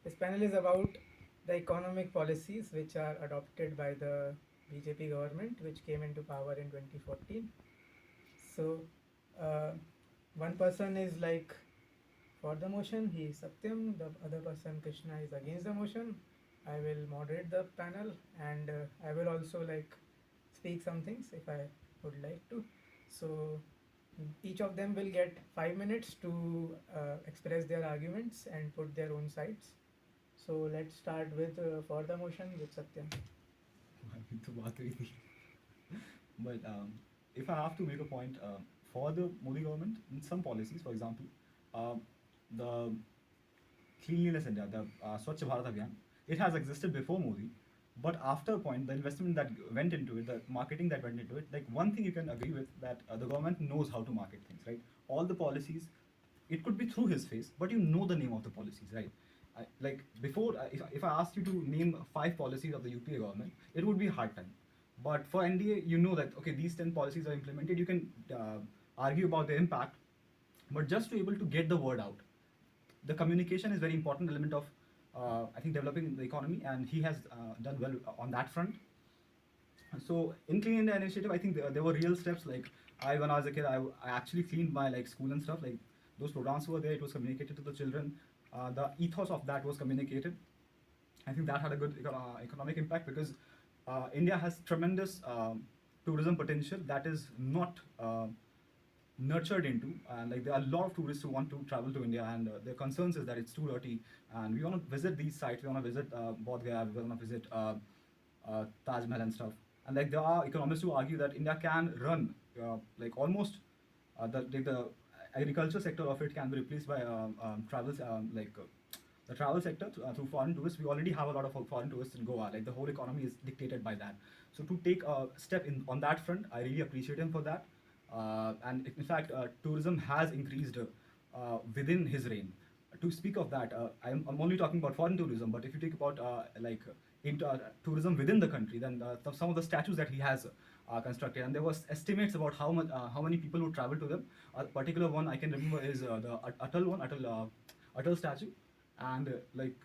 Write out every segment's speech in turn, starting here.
This panel is about the economic policies which are adopted by the BJP government, which came into power in 2014. So, uh, one person is like for the motion, he is Satyam, the other person Krishna is against the motion. I will moderate the panel and I will also like speak some things if I would like to. So each of them will get 5 minutes to express their arguments and put their own sides. So let's start with for the motion with Satyam. तो बात करी थी. But if I have to make a point for the Modi government, in some policies, for example, the Cleanliness India, the Swachh Bharat Abhiyan, it has existed before Modi, but after a point, the investment that went into it, the marketing that went into it, like one thing you can agree with that the government knows how to market things, right? All the policies, it could be through his face, but you know the name of the policies, right? Like before, if I asked you to name 5 policies of the UPA government, it would be a hard time. But for NDA, you know that okay, these 10 policies are implemented. You can argue about the impact, but just to able to get the word out, the communication is very important element of I think developing the economy, and he has done well on that front. So in Clean India initiative, I think there were real steps. Like when I was a kid, I actually cleaned my like school and stuff. Like those programs were there. It was communicated to the children. The ethos of that was communicated. I think that had a good economic impact because India has tremendous tourism potential that is not nurtured into, and like there are a lot of tourists who want to travel to India, and their concerns is that it's too dirty, and we want to visit these sites. We want to visit Bodh Gaya, we want to visit Taj Mahal and stuff. And like there are economists who argue that India can run like almost the agriculture sector of it can be replaced by travels the travel sector through foreign tourists. We already have a lot of foreign tourists in Goa. Like the whole economy is dictated by that. So to take a step in on that front, I really appreciate him for that. And in fact, tourism has increased within his reign. To speak of that, I'm only talking about foreign tourism, but if you take about tourism within the country, then some of the statues that he has constructed, and there was estimates about how many people would travel to them. A particular one I can remember is the Atal statue, and like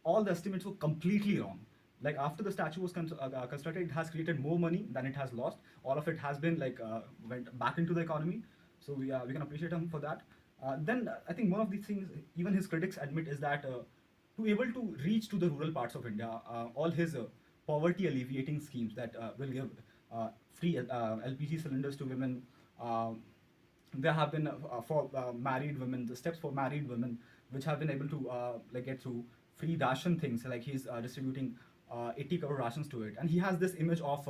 all the estimates were completely wrong. Like after the statue was constructed, it has created more money than it has lost. All of it has been like went back into the economy. So we can appreciate him for that. Then I think one of the things even his critics admit is that to able to reach to the rural parts of India, all his poverty alleviating schemes that will give free LPG cylinders to women. There have been for married women, the steps for married women, which have been able to like get through free ration things. Like he's distributing 80 crore rations to it, and he has this image of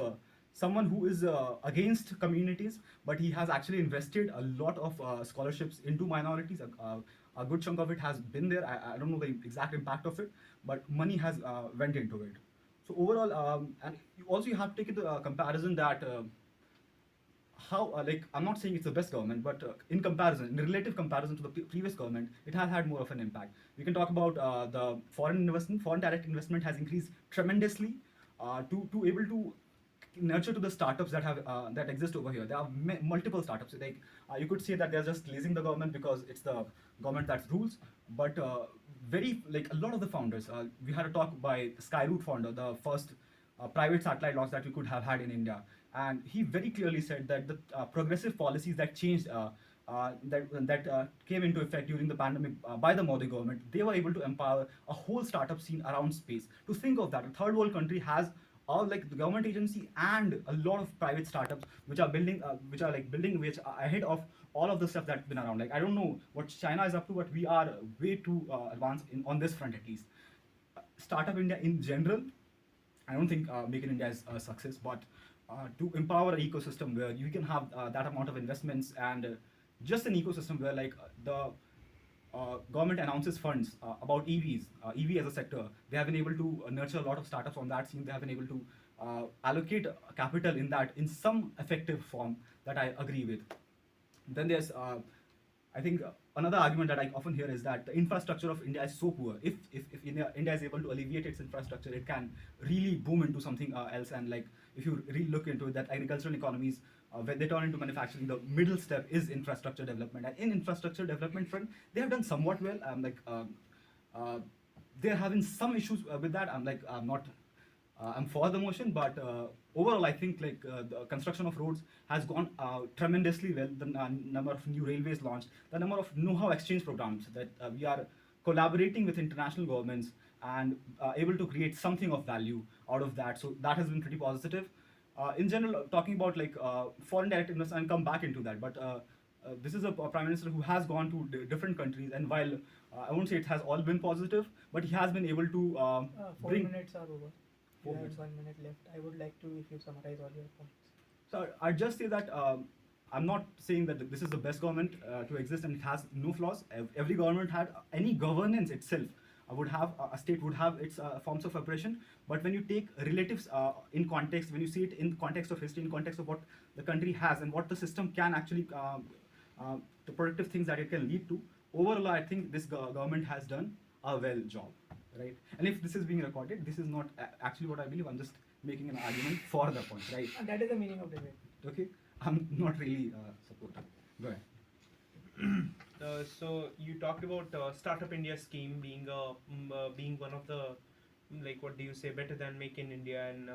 someone who is against communities, but he has actually invested a lot of scholarships into minorities. A good chunk of it has been there. I don't know the exact impact of it, but money has went into it. So overall, and also you have to take into comparison that how like I'm not saying it's the best government, but in comparison, in relative comparison to the previous government, it has had more of an impact. We can talk about the foreign investment. Foreign direct investment has increased tremendously to able to nurture to the startups that have that exist over here. There are multiple startups. Like you could say that they're just lazing the government because it's the government that rules, but very like a lot of the founders. We had a talk by Skyroot founder, the first private satellite launch that we could have had in India, and he very clearly said that the progressive policies that changed. That came into effect during the pandemic by the Modi government, they were able to empower a whole startup scene around space. To think of that, a third world country has all like the government agency and a lot of private startups which are like building which are ahead of all of the stuff that's been around. Like I don't know what China is up to, but we are way too advanced on this front at least. Startup India in general, I don't think Make in India is a success, but to empower an ecosystem where you can have that amount of investments and just an ecosystem where like the government announces funds about EVs, EV as a sector. They have been able to nurture a lot of startups on that scene. They have been able to allocate capital in that in some effective form that I agree with. Then there's I think another argument that I often hear is that the infrastructure of India is so poor. If India is able to alleviate its infrastructure, it can really boom into something else. And like if you really look into it, that agricultural economies, when they turn into manufacturing, the middle step is infrastructure development. And in infrastructure development front, they have done somewhat well. Uh, they're having some issues with that, I'm like, I'm not, I'm for the motion, but overall, I think like the construction of roads has gone tremendously well. The number of new railways launched, the number of know-how exchange programs that we are collaborating with international governments and able to create something of value out of that. So that has been pretty positive. In general, talking about like foreign direct investment, and come back into that, but this is a prime minister who has gone to different countries, and while I won't say it has all been positive, but he has been able to Four bring minutes are over. You 4 minutes. have 1 minute left. I would like to, if you summarize all your points. So I'd just say that I'm not saying that this is the best government to exist and it has no flaws. Every government had any governance itself. Would have a state would have its forms of oppression, but when you take relatives in context, when you see it in context of history, in context of what the country has and what the system can actually, the productive things that it can lead to, overall, I think this government has done a well job, right? And if this is being recorded, this is not actually what I believe. I'm just making an argument for the point, right? And that is the meaning of debate. Okay, I'm not really supportive. Go ahead. So you talked about Startup India scheme being one of the, like, what do you say, better than Make in India, and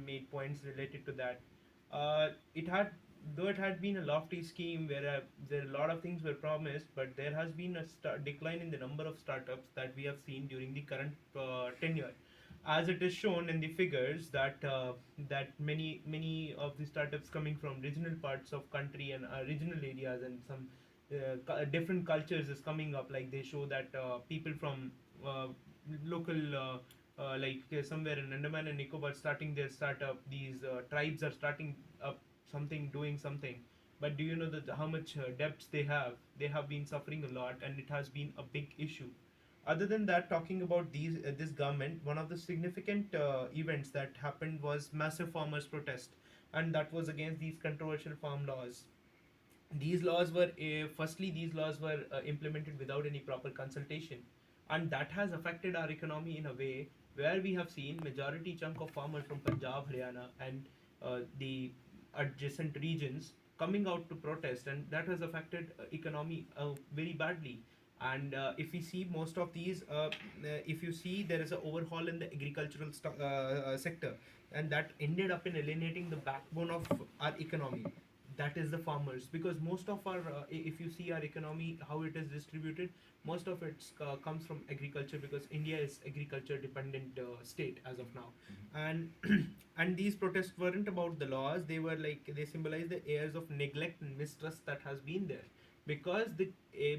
made points related to that. It had, though it had been a lofty scheme where there a lot of things were promised, but there has been a decline in the number of startups that we have seen during the current tenure, as it is shown in the figures that many of the startups coming from regional parts of country and regional areas, and some different cultures is coming up. Like, they show that people from local somewhere in Andaman and Nicobar starting their startup. These tribes are starting up something, doing something. But do you know that how much debts they have? They have been suffering a lot, and it has been a big issue. Other than that, talking about this government, one of the significant events that happened was massive farmers protest, and that was against these controversial farm laws. These laws were firstly, these laws were implemented without any proper consultation, and that has affected our economy in a way where we have seen majority chunk of farmers from Punjab, Haryana, and the adjacent regions coming out to protest, and that has affected economy very badly. And if we see most of these, if you see, there is an overhaul in the agricultural sector, and that ended up in alienating the backbone of our economy, that is the farmers. Because most of our if you see our economy, how it is distributed, most of it comes from agriculture, because India is agriculture dependent state as of now. And and these protests weren't about the laws, they were like, they symbolize the airs of neglect and mistrust that has been there, because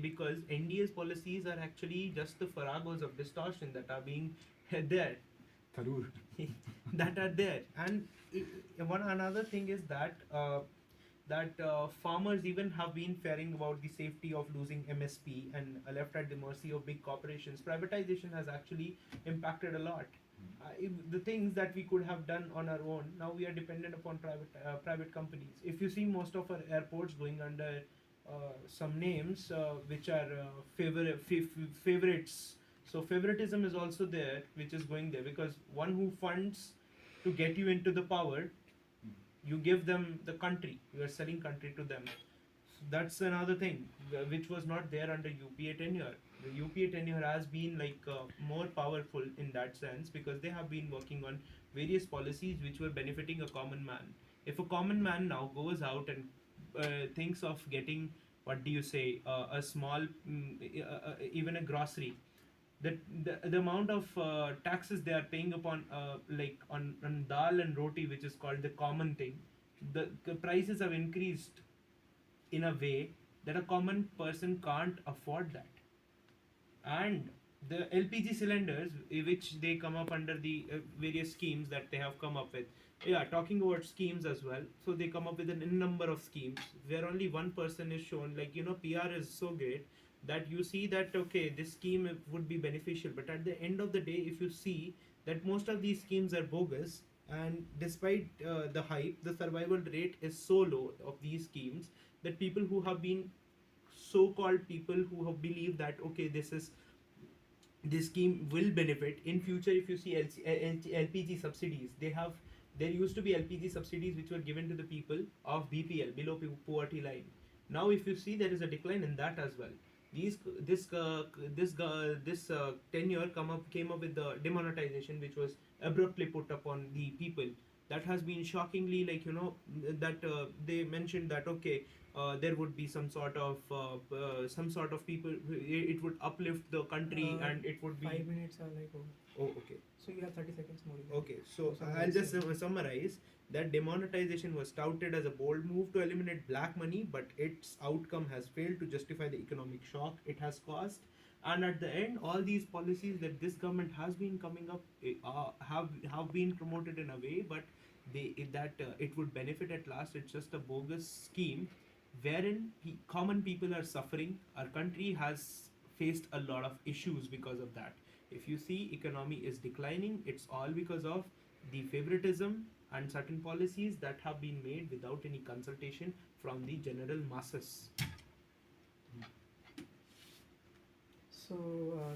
because NDA's policies are actually just the faragos of distortion that are being there. Tharoor. That are there. And one another thing is that farmers even have been fearing about the safety of losing MSP and are left at the mercy of big corporations. Privatization has actually impacted a lot. If the things that we could have done on our own, now we are dependent upon private companies. If you see most of our airports going under some names which are favorites. So favoritism is also there, which is going there, because one who funds to get you into the power, you give them the country, you are selling country to them. So that's another thing which was not there under UPA tenure. The UPA tenure has been like more powerful in that sense, because they have been working on various policies which were benefiting a common man. If a common man now goes out and thinks of getting, what do you say, a small, even a grocery, the amount of taxes they are paying upon like on dal and roti, which is called the common thing, the prices have increased in a way that a common person can't afford that. And the LPG cylinders, which they come up under the various schemes that they have come up with. Yeah, talking about schemes as well. So they come up with a number of schemes where only one person is shown. Like, PR is so great that you see that, okay, this scheme would be beneficial, but at the end of the day, if you see that most of these schemes are bogus, and despite the hype, the survival rate is so low of these schemes, that people who have been, so-called people who have believed that, okay, this scheme will benefit in future. If you see LPG subsidies, there used to be LPG subsidies which were given to the people of BPL, below poverty line. Now if you see, there is a decline in that as well. these this tenure came up with the demonetization, which was abruptly put upon the people. That has been shockingly, like, that they mentioned that, okay, there would be some sort of people, it would uplift the country, Uh, and it would be. 5 minutes are like over. Oh, okay. So you have 30 seconds more. Okay, so So I'll summarize just it. summarize that demonetization was touted as a bold move to eliminate black money, but its outcome has failed to justify the economic shock it has caused. And at the end, all these policies that this government has been coming up, have been promoted in a way, but it would benefit at last. It's just a bogus scheme, wherein common people are suffering. Our country has faced a lot of issues because of that. If you see economy is declining, it's all because of the favoritism and certain policies that have been made without any consultation from the general masses. So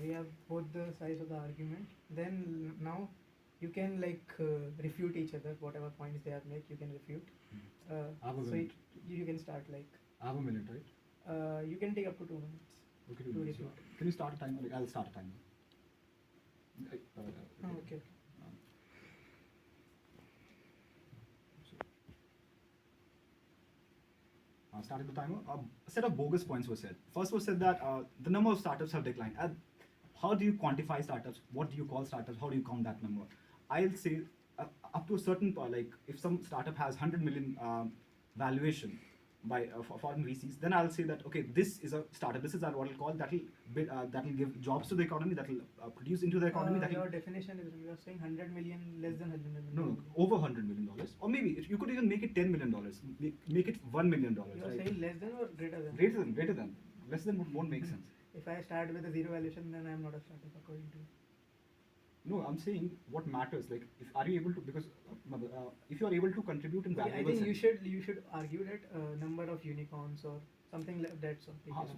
we have both the sides of the argument. Then now you can like refute each other. Whatever points they have made, you can refute. I have a So minute. you can start like. I have a minute, right? You can take up to 2 minutes. Okay, To 2 minutes. refute. Can you start a timer? Like, I'll start a timer. Oh, okay. Um, starting the timer. A set of bogus points were said. First was said that the number of startups have declined. How do you quantify startups? What do you call startups? How do you count that number? I'll say up to a certain like if some startup has 100 million valuation by foreign VCs, then I'll say that okay, this is a startup. This is what I'll call that will give jobs to the economy. That will produce into the economy. That will Your definition is you are saying 100 million, less than 100 million. no, over $100 million, or maybe you could even make it $10 million. Make it $1 million. You are Right? saying less than or greater than? Greater than. Less than won't make sense. If I start with a zero valuation, then I am not a startup according to you. No, I'm saying what matters. Like, are you able to? Because if you are able to contribute in Okay, I valuable think sense. you should argue that number of unicorns or something like that. So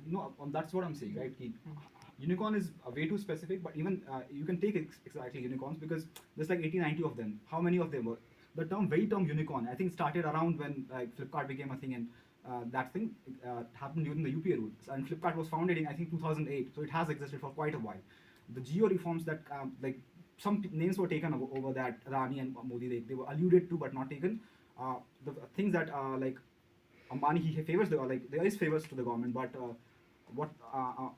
No, that's what I'm saying, right? Ki, Hmm. unicorn is way too specific, but even you can take exactly unicorns because there's like 80, 90 of them. How many of them were? The very term unicorn, I think, started around when like Flipkart became a thing, and that thing happened during the UPA rule. And Flipkart was founded in I think 2008, so it has existed for quite a while. The geo reforms that like some names were taken over that Rani and Modi, they were alluded to but not taken. The things that like Ambani, he favors like there is favors to the government, but what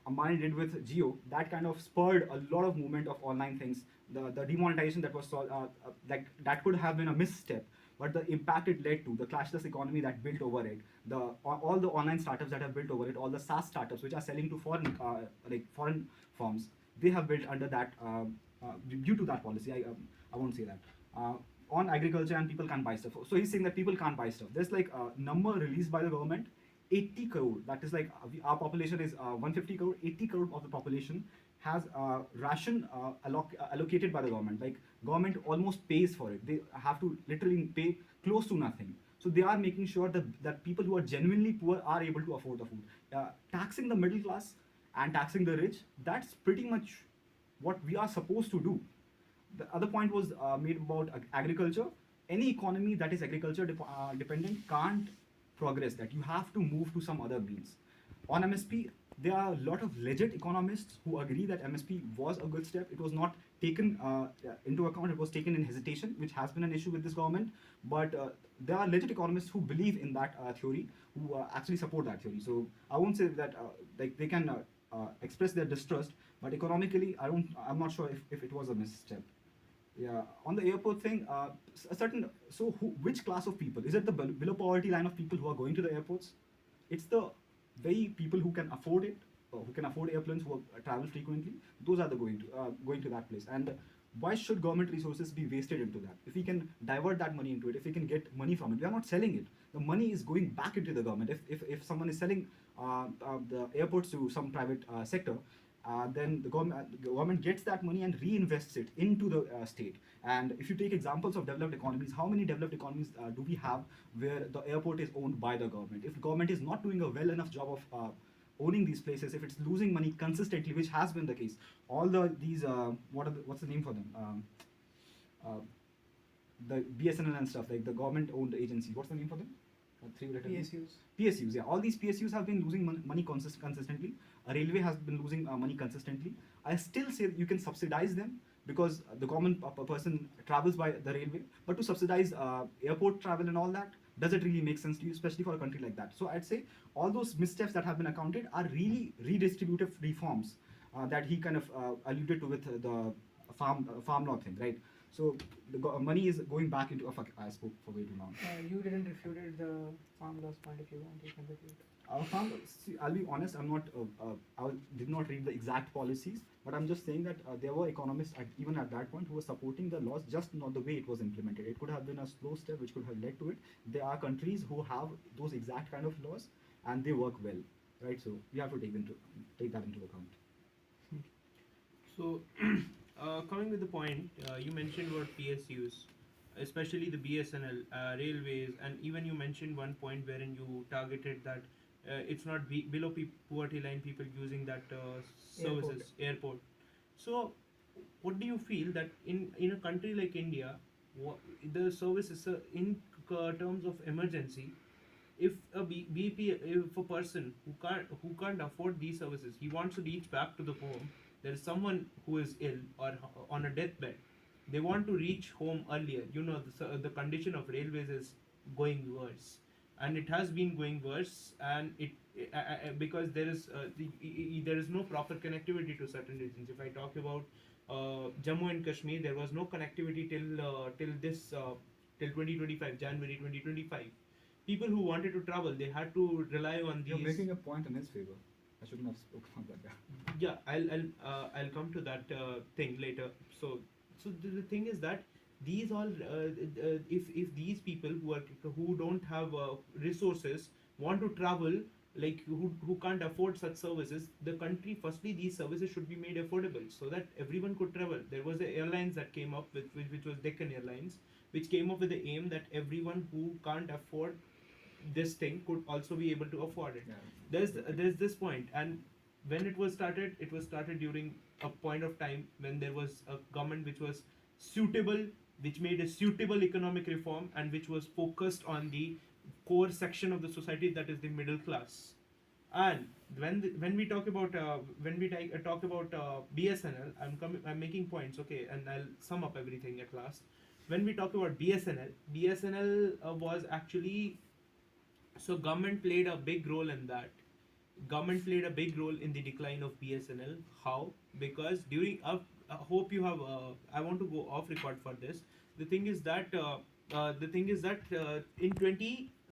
Ambani did with Geo, that kind of spurred a lot of movement of online things. The demonetization that was like that could have been a misstep, but the impact it led to, the clashless economy that built over it, all the online startups that have built over it, all the SaaS startups which are selling to foreign firms, they have built under that due to that policy. I won't say that. On agriculture and people can't buy stuff. So he's saying that people can't buy stuff. There's like a number released by the government, 80 crore. That is like our population is 150 crore. 80 crore of the population has ration allocated by the government. Like government almost pays for it. They have to literally pay close to nothing. So they are making sure that people who are genuinely poor are able to afford the food. Taxing the middle class and taxing the rich, that's pretty much what we are supposed to do. The other point was made about agriculture. Any economy that is agriculture dependent can't progress. That you have to move to some other means. On MSP, there are a lot of legit economists who agree that MSP was a good step. It was not taken into account. It was taken in hesitation, which has been an issue with this government. But there are legit economists who believe in that theory, who actually support that theory. So I won't say that like they can express their distrust, but economically, I'm not sure if it was a misstep. Yeah, on the airport thing, a certain which class of people is it? The below poverty line of people who are going to the airports? It's the very people who can afford it, or who can afford airplanes, who travel frequently. Those are the going to that place. And why should government resources be wasted into that? If we can divert that money into it, if we can get money from it, we are not selling it. The money is going back into the government. If someone is selling the airports to some private sector, then the government gets that money and reinvests it into the state. And if you take examples of developed economies, how many developed economies do we have where the airport is owned by the government? If the government is not doing a well enough job of owning these places, if it's losing money consistently, which has been the case, all these what's the name for them? Uh, the BSNL and stuff, like the government-owned agencies. What's the name for them? Three-letter name? PSUs. PSUs, yeah. All these PSUs have been losing money consistently. a railway has been losing money consistently, I still say you can subsidize them because the common person travels by the railway. But to subsidize airport travel and all that, does it really make sense to you, especially for a country like that? So I'd say all those missteps that have been accounted are really redistributive reforms that he kind of alluded to with the farm law thing, right? So the money is going back into. Oh, fuck, I spoke for way too long. You didn't refute the farm laws point if you want, you can refute. Farm, see, I'll be honest. I'm not. Did not read the exact policies, but I'm just saying that there were economists even at that point who were supporting the laws, just not the way it was implemented. It could have been a slow step which could have led to it. There are countries who have those exact kind of laws, and they work well, right? So we have to take that into account. So, coming with the point, you mentioned about PSUs, especially the BSNL, railways, and even you mentioned one point wherein you targeted that it's not below poverty line people using that services, airport. So, what do you feel that in a country like India, the services in terms of emergency, if a if a person who can't afford these services, he wants to reach back to the home, there is someone who is ill or on a deathbed, they want to reach home earlier. The condition of railways is going worse, and it has been going worse, and because there is no proper connectivity to certain regions. If I talk about Jammu and Kashmir, there was no connectivity till 2025 January 2025. People who wanted to travel, they had to rely on You're these. making a point in his favor. I shouldn't have spoken on that guy. Yeah, I'll come to that thing later. So the thing is that these all if these people who don't have resources want to travel, like who can't afford such services, the country, firstly these services should be made affordable so that everyone could travel. There was the airlines that came up with which was Deccan Airlines, which came up with the aim that everyone who can't afford this thing could also be able to afford it. Yeah. There's this point, and when it was started during a point of time when there was a government which was suitable, which made a suitable economic reform, and which was focused on the core section of the society, that is the middle class. And when we talk about talk about BSNL, I'm making points, okay, and I'll sum up everything at last. When we talk about BSNL was actually, so government played a big role in that. Government played a big role in the decline of BSNL. How? Because during I hope you have. I want to go off record for this. The thing is that in 20